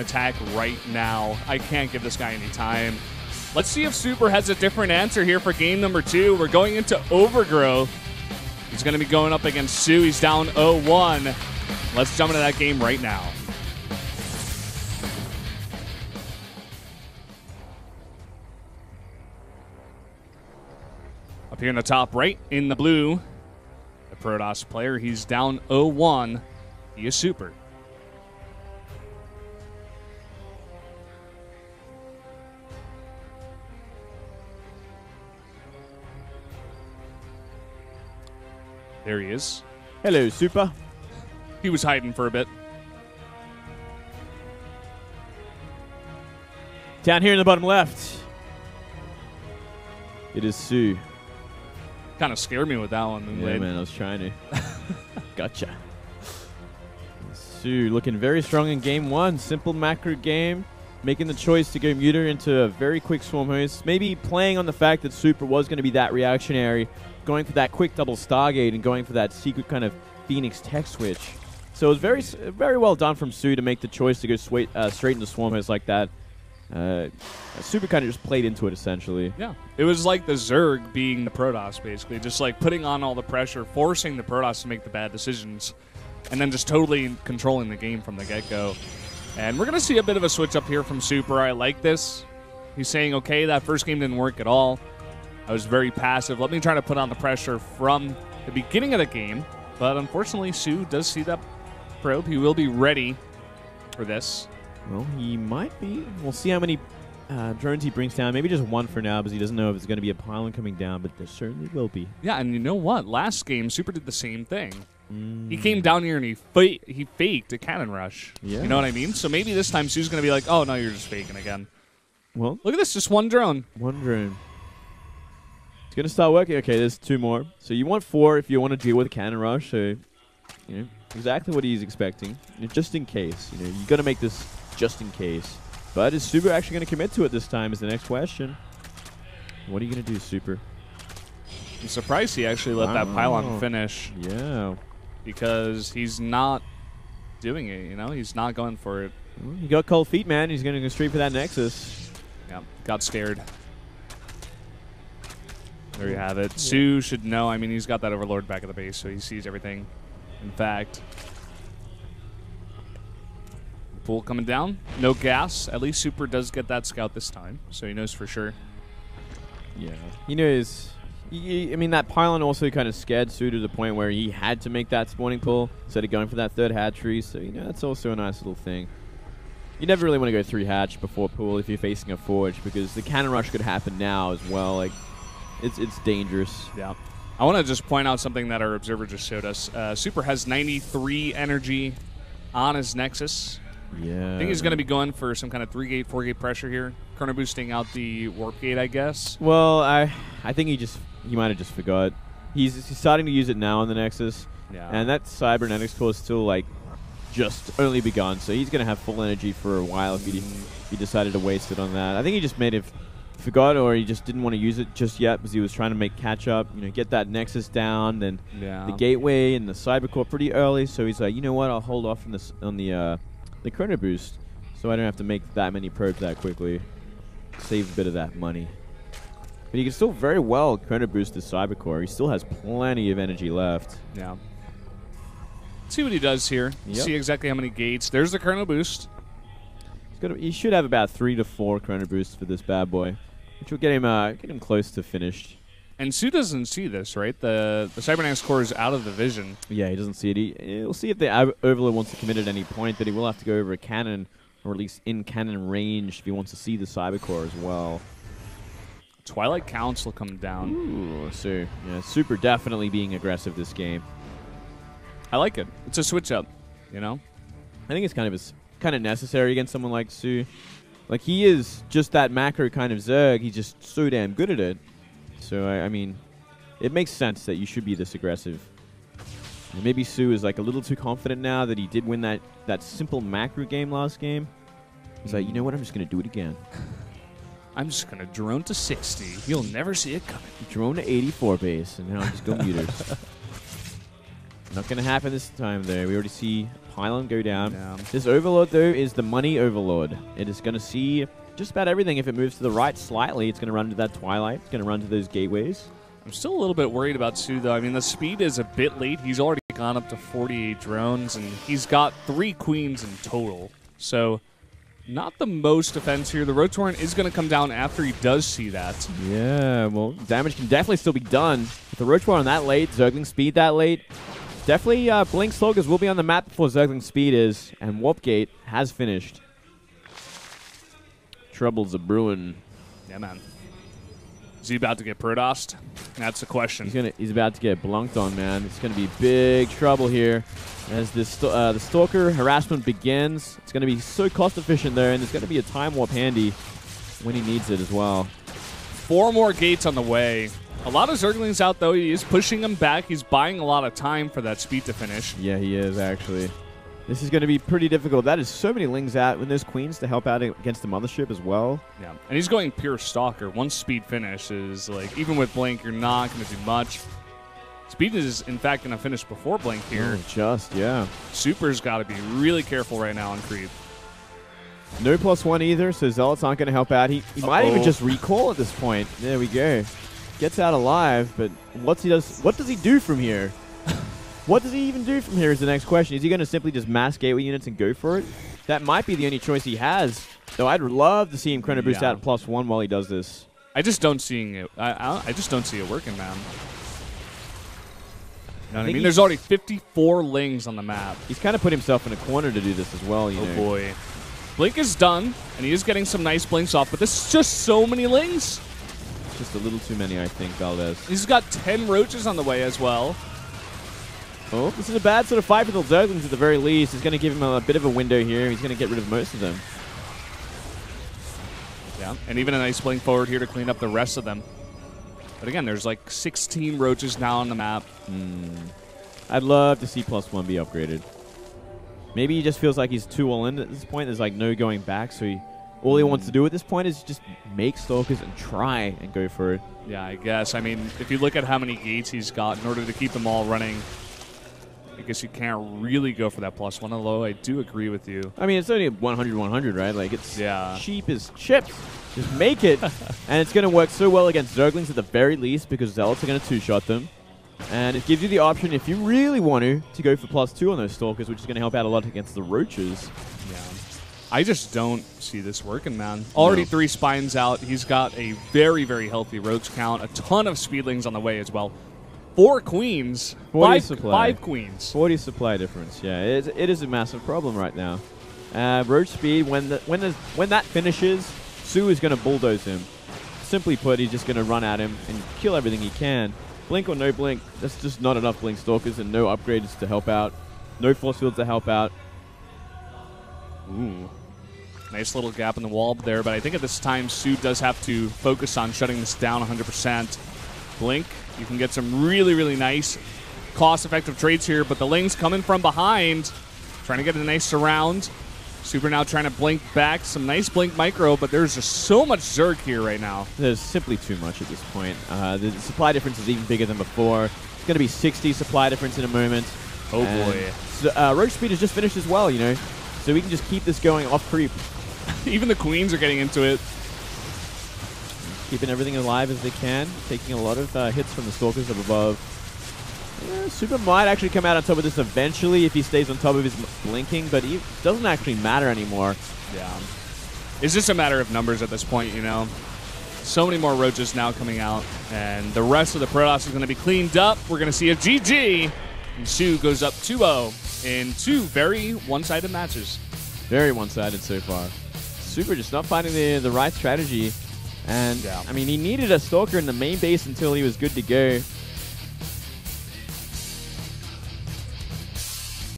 attack right now. I can't give this guy any time. Let's see if Super has a different answer here for game number 2. We're going into Overgrowth. He's going to be going up against soO. He's down 0-1. Let's jump into that game right now. Up here in the top right, in the blue, the Protoss player. He's down 0-1. He is Super. There he is. Hello, Super. He was hiding for a bit. Down here in the bottom left, it is soO. Kind of scared me with that one. Yeah, man, I was trying to. Gotcha. soO looking very strong in game 1. Simple macro game. Making the choice to go Muter into a very quick Swarm host. Maybe playing on the fact that Super was going to be that reactionary. Going for that quick double Stargate and going for that secret kind of Phoenix tech switch. So it was very well done from soO to make the choice to go straight into Swarm host like that. Super kind of just played into it, essentially. Yeah. It was like the Zerg being the Protoss, basically. Just like putting on all the pressure, forcing the Protoss to make the bad decisions, and then just totally controlling the game from the get-go. And we're going to see a bit of a switch up here from Super. I like this. He's saying, okay, that first game didn't work at all. I was very passive. Let me try to put on the pressure from the beginning of the game. But unfortunately, soO does see that probe. He will be ready for this. Well, he might be. We'll see how many drones he brings down. Maybe just one for now, because he doesn't know if it's going to be a pylon coming down, but there certainly will be. Yeah, and you know what? Last game, Super did the same thing. He came down here and he faked a cannon rush. Yeah. You know what I mean? So maybe this time soO's going to be like, oh, no, you're just faking again. Well, look at this, just one drone. One drone. It's going to start working. Okay, there's 2 more. So you want 4 if you want to deal with a cannon rush. So, you know, exactly what he's expecting. Just in case. You know, you got to make this just in case. But is Super actually going to commit to it this time is the next question. What are you going to do, Super? I'm surprised he actually let that pylon finish. Yeah. Because he's not doing it, you know? He's not going for it. Well, he got cold feet, man. He's going to go straight for that Nexus. Yeah, got scared. There you have it. soO should know. I mean, he's got that Overlord back at the base, so he sees everything. In fact, pool coming down. No gas. At least Super does get that scout this time, so he knows for sure. Yeah. He knows. I mean, that pylon also kind of scared soO to the point where he had to make that spawning pool instead of going for that 3rd hatchery. So, you know, that's also a nice little thing. You never really want to go 3 hatch before pool if you're facing a forge, because the cannon rush could happen now as well. Like, it's dangerous. Yeah. I want to just point out something that our observer just showed us. Super has 93 energy on his Nexus. Yeah. I think he's going to be going for some kind of 3-gate, 4-gate pressure here. Chrono boosting out the warp gate, I guess. Well, I think he might have just forgot. He's starting to use it now on the Nexus. Yeah. And that cybernetics core is still like just only begun, so he's going to have full energy for a while if he decided to waste it on that. I think he just made it forgot, or he just didn't want to use it just yet because he was trying to make catch up, you know, get that Nexus down, then the gateway and the cybercore pretty early. So he's like, you know what, I'll hold off on the chrono boost, so I don't have to make that many probes that quickly. Save a bit of that money. But he can still very well chrono boost the cybercore. He still has plenty of energy left. Yeah. Let's see what he does here. Yep. See exactly how many gates. There's the chrono boost. He should have about 3 to 4 chrono boosts for this bad boy, which will get him close to finished. And soO doesn't see this, right? The cybernetics core is out of the vision. Yeah, he doesn't see it. He'll see if the Overlord wants to commit at any point, but he will have to go over a cannon, or at least in cannon range, if he wants to see the cybercore as well. Twilight Council come down. Ooh, so yeah, Super definitely being aggressive this game. I like it. It's a switch up, you know? I think it's kind of necessary against someone like soO. Like, he is just that macro kind of Zerg. He's just so damn good at it. So, I mean, it makes sense that you should be this aggressive. And maybe soO is like a little too confident now that he did win that simple macro game last game. He's like, you know what, I'm just going to do it again. I'm just going to drone to 60. You'll never see it coming. Drone to 84 base, and now just go muters. Not going to happen this time, though. We already see Pylon go down. Yeah. This Overlord, though, is the money Overlord. It is going to see just about everything. If it moves to the right slightly, it's going to run to that Twilight. It's going to run to those gateways. I'm still a little bit worried about soO, though. I mean, the speed is a bit late. He's already gone up to 48 drones, and he's got 3 queens in total. So, not the most defense here. The Rotorant is going to come down after he does see that. Yeah, well, damage can definitely still be done. With the Rotorant on that late, Zergling speed that late, definitely Blink Stalkers will be on the map before Zergling speed is, and Warp Gate has finished. Troubles are brewing. Yeah, man. Is he about to get Protossed? That's the question. He's about to get blunked on, man. It's going to be big trouble here as this the Stalker harassment begins. It's going to be so cost efficient there, and there's going to be a Time Warp handy when he needs it as well. 4 more gates on the way. A lot of Zerglings out, though. He is pushing them back. He's buying a lot of time for that speed to finish. Yeah, he is, actually. This is going to be pretty difficult. That is so many Lings out when there's Queens to help out against the Mothership as well. Yeah, and he's going pure Stalker. Once speed finishes, like, even with Blink, you're not going to do much. Speed is, in fact, going to finish before Blink here. Oh, yeah. Super's got to be really careful right now on Creep. No +1 either, so Zealots aren't going to help out. He might even just recall at this point. There we go. Gets out alive, but what does he do from here? What does he even do from here is the next question. Is he going to simply just mass gateway units and go for it? That might be the only choice he has. Though I'd love to see him Chrono Boost out +1 while he does this. I just don't see it. I just don't see it working, man. You know what I mean? There's already 54 Lings on the map. He's kind of put himself in a corner to do this as well, you know. Oh, boy. Blink is done, and he is getting some nice Blinks off, but this is just so many Lings. Just a little too many, I think, Valdez. He's got 10 Roaches on the way as well. Oh, this is a bad sort of fight for the Zerglings at the very least. He's going to give him a bit of a window here. He's going to get rid of most of them. Yeah, and even a nice Blink forward here to clean up the rest of them. But again, there's like 16 Roaches now on the map. I'd love to see +1 be upgraded. Maybe he just feels like he's too all in at this point. There's like no going back, so all he wants to do at this point is just make Stalkers and try and go for it. Yeah, I guess. I mean, if you look at how many gates he's got in order to keep them all running, I guess you can't really go for that +1, although I do agree with you. I mean, it's only 100-100, right? Like, it's cheap as chips. Just make it. And it's going to work so well against Zerglings at the very least because Zealots are going to two-shot them. And it gives you the option, if you really want to go for +2 on those Stalkers, which is going to help out a lot against the Roaches. Yeah. I just don't see this working, man. Already 3 Spines out. He's got a very, very healthy Roach count. A ton of Speedlings on the way as well. 4 Queens. 5 Queens. 40 supply difference. Yeah, it is a massive problem right now. Roach speed, when that finishes, soO is going to bulldoze him. Simply put, he's just going to run at him and kill everything he can. Blink or no Blink, that's just not enough Blink Stalkers and no upgrades to help out. No force fields to help out. Ooh. Nice little gap in the wall there, but I think at this time, soO does have to focus on shutting this down 100%. Blink, you can get some really, really nice cost-effective trades here, but the Ling's coming from behind, trying to get a nice surround. Super now trying to Blink back. Some nice Blink micro, but there's just so much Zerg here right now. There's simply too much at this point. The supply difference is even bigger than before. It's going to be 60 supply difference in a moment. Oh, boy. So, Roach speed has just finished as well, you know, so we can just keep this going off creep. Even the Queens are getting into it. Keeping everything alive as they can, taking a lot of hits from the Stalkers up above. Yeah, Super might actually come out on top of this eventually if he stays on top of his blinking, but it doesn't actually matter anymore. Yeah. It's just a matter of numbers at this point, you know. So many more Roaches now coming out, and the rest of the Protoss is going to be cleaned up. We're going to see a GG, and soO goes up 2-0 in 2 very one-sided matches. Very one-sided so far. Super just not finding the right strategy. And, I mean, he needed a Stalker in the main base until he was good to go.